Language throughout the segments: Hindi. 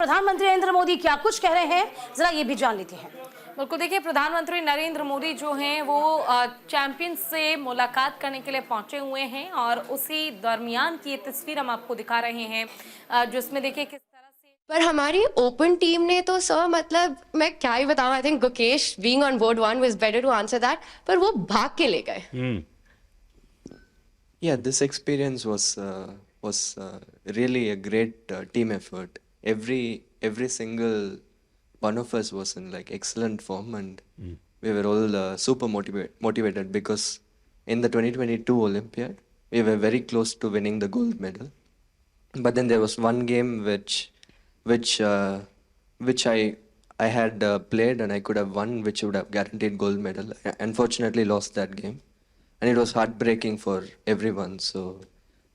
प्रधानमंत्री नरेंद्र मोदी क्या कुछ कह रहे हैं, जरा ये भी जान लेते हैं। बिल्कुल, देखिए प्रधानमंत्री नरेंद्र मोदी जो हैं वो चैंपियन से मुलाकात करने के लिए पहुंचे हुए हैं और उसी दरमियान की ये तस्वीर हम आपको दिखा रहे हैं जिसमें देखिए किस तरह से। पर हमारी ओपन टीम ने तो सर मतलब मैं क्या ही बताऊं, I think Gukesh being on board 1 was better to answer that, पर वो भाग के ले गए। Yeah, this experience was really a great team effort. Every single one of us was in like excellent form, and we were all super motivated because in the 2022 Olympiad we were very close to winning the gold medal. But then there was one game which I had played and I could have won, which would have guaranteed gold medal. I unfortunately lost that game. And it was heartbreaking for everyone. So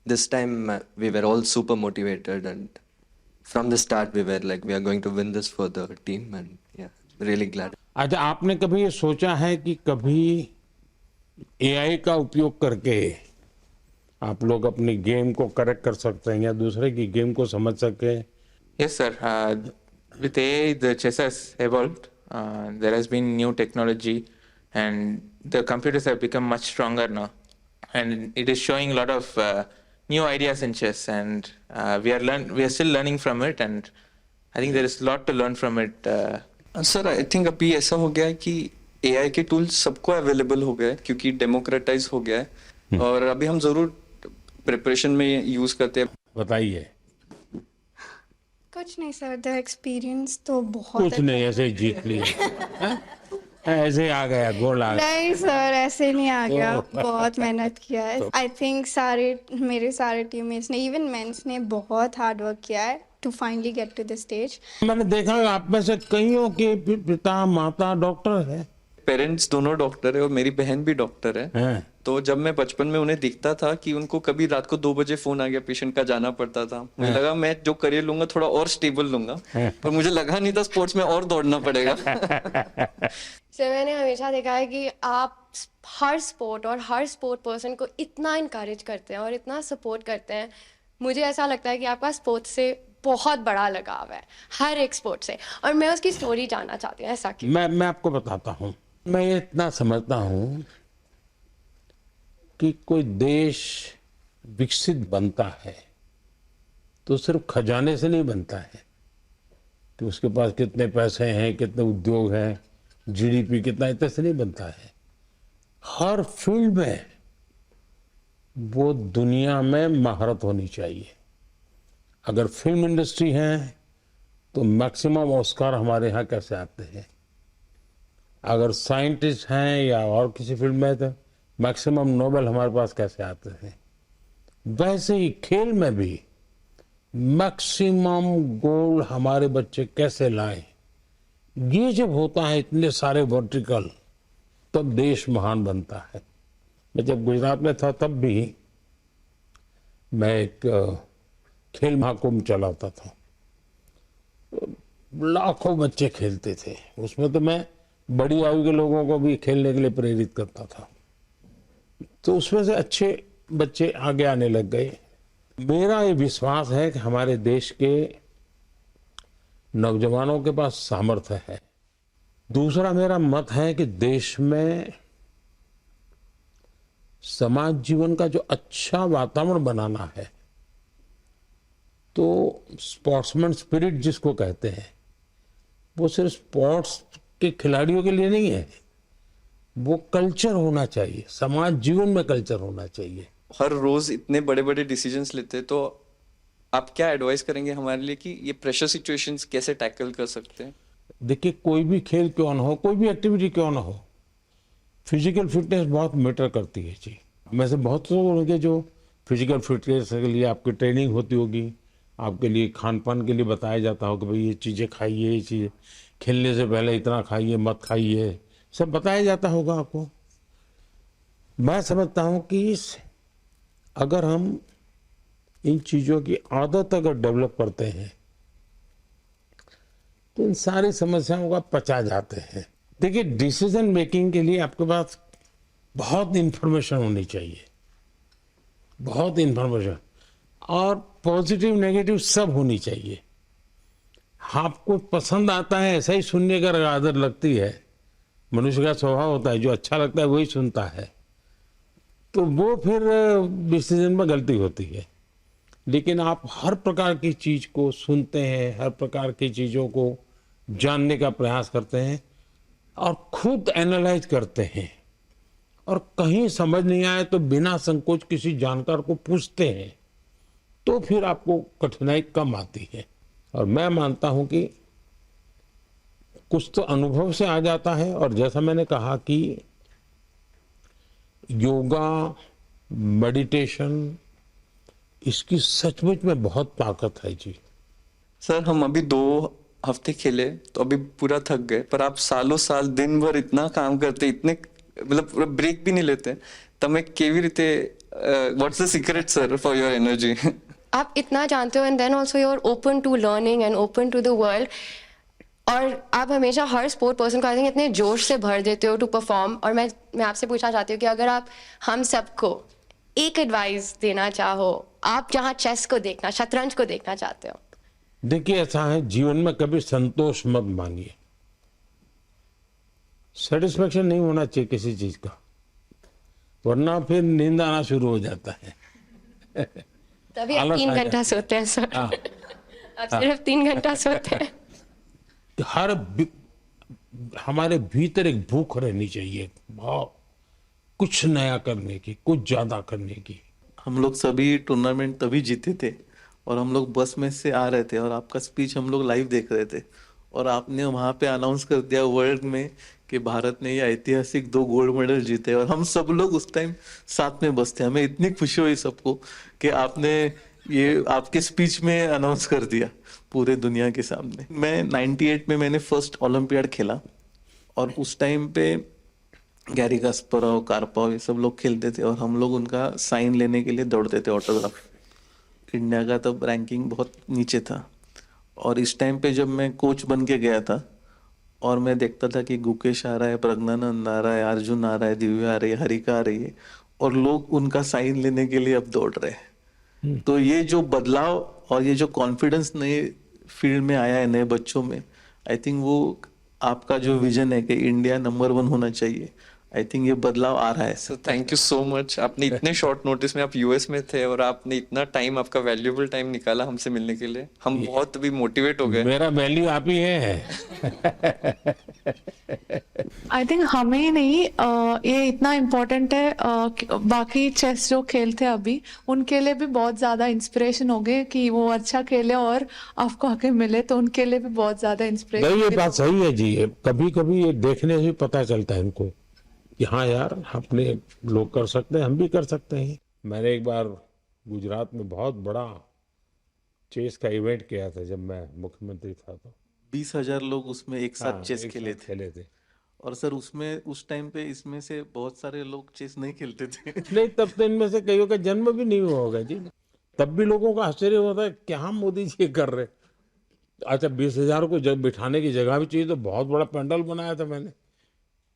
this time we were all super motivated, and from the start we were like, we are going to win this for the team, and yeah, really glad. अच्छा, आपने कभी ये सोचा है कि कभी एआई का उपयोग करके आप लोग अपनी गेम को करेक्ट कर सकते हैं या दूसरे की गेम को समझ सके? Yes, sir. With AI, the chess has evolved. There has been new technology, and the computers have become much stronger now. And it is showing a lot of new ideas in chess, and we are still learning from it. And I think there is a lot to learn from it. Sir I think अभी ऐसा हो गया है कि एआई के टूल्स सबको अवेलेबल हो गए क्योंकि डेमोक्रेटाइज हो गया है, और अभी हम जरूर प्रिपरेशन में यूज करते हैं। बताइए। कुछ नहीं सर, द एक्सपीरियंस तो बहुत कुछ नहीं, ऐसे ही जीत लिया। ऐसे आ गया, गोल आ गया। नहीं सर, ऐसे नहीं आ गया, बहुत मेहनत किया है। आई थिंक मेरे सारे टीममेट्स ने, इवन मेंस ने बहुत हार्ड वर्क किया है to finally get to the stage. मैंने देखा आप में से कईयों के पिता माता डॉक्टर है। पेरेंट्स दोनों डॉक्टर है और मेरी बहन भी डॉक्टर है। तो जब मैं बचपन में उन्हें दिखता था कि उनको कभी रात को 2 बजे फोन आ गया पेशेंट का, जाना पड़ता था, मुझे लगा मैं जो करियर लूंगा थोड़ा और स्टेबल लूंगा, पर मुझे लगा नहीं था स्पोर्ट्स में और दौड़ना पड़ेगा। सर मैंने हमेशा देखा है कि आप हर स्पोर्ट और हर स्पोर्ट पर्सन को इतना इनकरेज करते हैं और इतना सपोर्ट करते हैं। मुझे ऐसा लगता है कि आपका स्पोर्ट्स से बहुत बड़ा लगाव है, हर एक स्पोर्ट से, और मैं उसकी स्टोरी जानना चाहती हूँ। ऐसा कि मैं आपको बताता हूँ, मैं ये इतना समझता हूँ कि कोई देश विकसित बनता है तो सिर्फ खजाने से नहीं बनता है कि उसके पास कितने पैसे हैं, कितने उद्योग हैं, जीडीपी कितना, इतने से नहीं बनता है। हर फील्ड में वो दुनिया में महारत होनी चाहिए। अगर फिल्म इंडस्ट्री है तो मैक्सिमम ऑस्कार हमारे यहाँ कैसे आते हैं, अगर साइंटिस्ट हैं या और किसी फील्ड में तो मैक्सिमम नोबेल हमारे पास कैसे आते हैं, वैसे ही खेल में भी मैक्सिमम गोल्ड हमारे बच्चे कैसे लाएं। ये जब होता है इतने सारे वर्टिकल, तब देश महान बनता है। मैं जब गुजरात में था तब भी मैं एक खेल महाकुंभ चलाता था, लाखों बच्चे खेलते थे उसमें, तो मैं बड़ी आयु के लोगों को भी खेलने के लिए प्रेरित करता था, तो उसमें से अच्छे बच्चे आगे आने लग गए। मेरा ये विश्वास है कि हमारे देश के नौजवानों के पास सामर्थ्य है। दूसरा मेरा मत है कि देश में समाज जीवन का जो अच्छा वातावरण बनाना है, तो स्पोर्ट्समैन स्पिरिट जिसको कहते हैं, वो सिर्फ स्पोर्ट्स के खिलाड़ियों के लिए नहीं है, वो कल्चर होना चाहिए, समाज जीवन में कल्चर होना चाहिए। हर रोज इतने बड़े बड़े डिसीजंस लेते हैं, तो आप क्या एडवाइस करेंगे हमारे लिए कि ये प्रेशर सिचुएशंस कैसे टैकल कर सकते हैं? देखिए, कोई भी खेल क्यों ना हो, कोई भी एक्टिविटी क्यों ना हो, फिजिकल फिटनेस बहुत मैटर करती है जी। में से बहुत लोग होंगे जो फिजिकल फिटनेस के लिए आपकी ट्रेनिंग होती होगी, आपके लिए खान पान के लिए बताया जाता होगा, भाई ये चीज़ें खाइए, ये चीज़ें खेलने से पहले इतना खाइए, मत खाइए, सब बताया जाता होगा आपको। मैं समझता हूँ कि अगर हम इन चीज़ों की आदत अगर डेवलप करते हैं तो इन सारी समस्याओं का पचा जाते हैं। देखिए, डिसीजन मेकिंग के लिए आपके पास बहुत इंफॉर्मेशन होनी चाहिए, बहुत इंफॉर्मेशन, और पॉजिटिव नेगेटिव सब होनी चाहिए। आपको पसंद आता है ऐसा ही सुनने का आदत लगती है। मनुष्य का स्वभाव होता है, जो अच्छा लगता है वही सुनता है, तो वो फिर डिसीजन में गलती होती है। लेकिन आप हर प्रकार की चीज को सुनते हैं, हर प्रकार की चीजों को जानने का प्रयास करते हैं और खुद एनालाइज करते हैं, और कहीं समझ नहीं आए तो बिना संकोच किसी जानकार को पूछते हैं, तो फिर आपको कठिनाई कम आती है। और मैं मानता हूं कि कुछ तो अनुभव से आ जाता है, और जैसा मैंने कहा कि योगा, मेडिटेशन, इसकी सचमुच में बहुत ताकत है जी। सर हम अभी 2 हफ्ते खेले तो अभी पूरा थक गए, पर आप सालों साल दिन भर इतना काम करते, इतने मतलब ब्रेक भी नहीं लेते, તમે કેવી રીતે what's the secret sir for your energy? आप इतना जानते हो and then also you are open to learning and open to the world, और आप हमेशा हर स्पोर्ट पर्सन को आई थिंक इतने जोश से भर देते हो टू परफॉर्म। और मैं आपसे पूछना चाहती हूँ कि अगर आप हम सबको एक एडवाइस देना चाहो, आप जहाँ चेस को देखना, शतरंज को देखना चाहते हो। देखिए ऐसा है, जीवन में कभी संतोष मत मांगिए, सेटिस्फेक्शन नहीं होना चाहिए किसी चीज का, वरना फिर नींद आना शुरू हो जाता है। तभी आप 3 घंटा सोते हैं सर। आप सिर्फ 3 घंटा सोते हैं। हमारे भीतर एक भूख रहनी चाहिए, भाव कुछ नया करने की, कुछ ज्यादा करने की। हम लोग सभी टूर्नामेंट तभी जीते थे, और हम लोग बस में से आ रहे थे और आपका स्पीच हम लोग लाइव देख रहे थे, और आपने वहां पे अनाउंस कर दिया वर्ल्ड में कि भारत ने ये ऐतिहासिक 2 गोल्ड मेडल जीते, और हम सब लोग उस टाइम साथ में बस थे। हमें इतनी खुशी हुई सबको कि आपने ये आपके स्पीच में अनाउंस कर दिया पूरे दुनिया के सामने। मैं 98 में मैंने फर्स्ट ओलंपियाड खेला, और उस टाइम पे गैरी कास्परोव, कार्पोव ये सब लोग खेलते थे, और हम लोग उनका साइन लेने के लिए दौड़ते थे, ऑटोग्राफ। इंडिया का तब रैंकिंग बहुत नीचे था, और इस टाइम पे जब मैं कोच बन के गया था और मैं देखता था कि गुकेश आ रहा है, प्रज्ञानंद आ रहा है, अर्जुन आ रहा है, दिव्या आ रही है, हरिका आ रही है, और लोग उनका साइन लेने के लिए अब दौड़ रहे हैं। तो ये जो बदलाव और ये जो कॉन्फिडेंस नए फील्ड में आया है, नए बच्चों में, आई थिंक वो आपका जो विजन है कि इंडिया नंबर 1 होना चाहिए, आई थिंक ये बदलाव आ रहा है। Sir thank you so much. आपने इतने शॉर्ट नोटिस में, आप यूएस में थे और आपने इतना टाइम, आपका वैल्यूएबल टाइम निकाला हमसे मिलने के लिए, हम बहुत अभी मोटिवेट हो गए। मेरा वैल्यू आप ही है। आई थिंक हमें ही नहीं, ये इतना इम्पोर्टेंट है, बाकी चेस जो खेलते हैं अभी उनके लिए भी बहुत ज़्यादा इंस्पिरेशन हो गए कि वो अच्छा खेले और आपको आके मिले, तो उनके लिए भी बहुत ज़्यादा इंस्पिरेशन। ये बात सही है जी, कभी कभी ये देखने से पता चलता है इनको कि हाँ यार, अपने लोग कर सकते हैं, हम भी कर सकते हैं। मैंने एक बार गुजरात में बहुत बड़ा चेस का इवेंट किया था जब मैं मुख्यमंत्री था, तो 20,000 लोग उसमें एक साथ चेस खेले थे। और सर उसमें उस टाइम पे इसमें से बहुत सारे लोग चेस नहीं खेलते थे। नहीं, तब तो इनमें से कईयों का जन्म भी नहीं हुआ होगा जी, तब भी लोगों का आश्चर्य होता है क्या मोदी जी कर रहे। अच्छा, 20,000 को जब बिठाने की जगह भी चाहिए, तो बहुत बड़ा पंडाल बनाया था मैंने,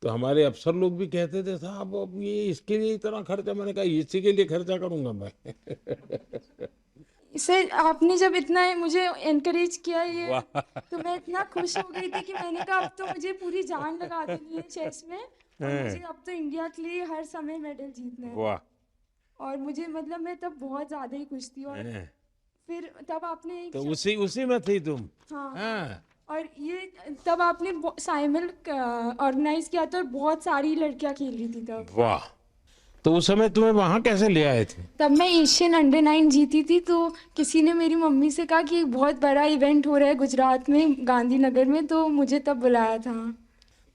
तो हमारे अफसर लोग भी कहते थे साहब अब ये इसके लिए इतना खर्चा, मैंने कहा इसी के लिए खर्चा करूंगा मैं। सर आपने जब इतना मुझे एनकरेज किया ये, तो मैं इतना खुश हो गई थी कि मैंने कहा अब तो मुझे पूरी जान लगा देनी है चेस में, और मुझे अब तो इंडिया के लिए हर समय मेडल जीतना है। वाह। और मुझे मतलब मैं तब बहुत ज़्यादा ही खुश थी, और फिर तब आपने एक तो उसी में थी तुम। हाँ। और ये तब आपने साइमल ऑर्गेनाइज किया था और बहुत सारी लड़कियां खेल रही थी तब। वाह। तो उस समय तुम्हें वहां कैसे ले आए थे? तब मैं एशियन अंडर 9 जीती थी, तो किसी ने मेरी मम्मी से कहा कि एक बहुत बड़ा इवेंट हो रहा है गुजरात में, गांधीनगर में, तो मुझे तब बुलाया था।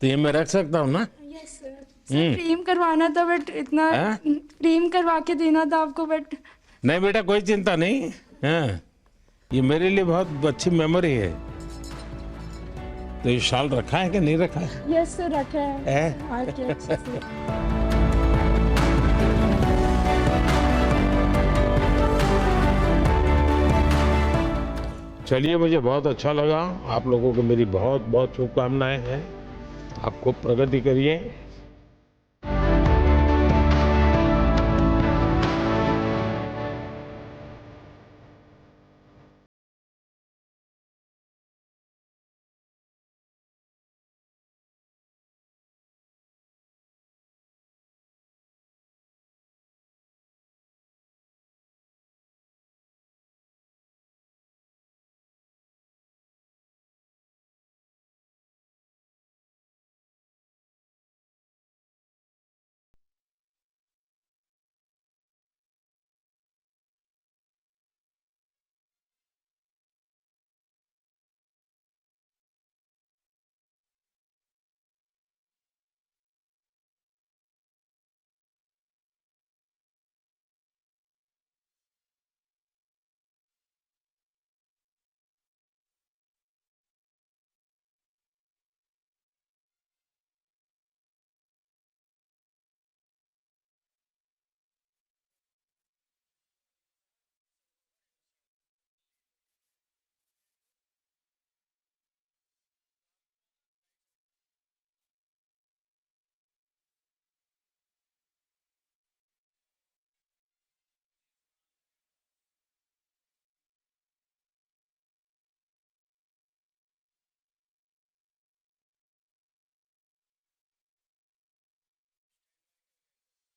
तो ये मैं रख सकता हूँ ना? Yes sir. प्रेम करवाना था, बट इतना प्रेम करवा के देना था आपको, बट नहीं बेटा कोई चिंता नहीं। हाँ, ये मेरे लिए बहुत अच्छी मेमोरी है। तो ये शाल रखा है कि नहीं रखा है? यस सर, रखा है। हाथ के अच्छे से। चलिए, मुझे बहुत अच्छा लगा। आप लोगों को मेरी बहुत बहुत शुभकामनाएं हैं। आप खूब प्रगति करिए।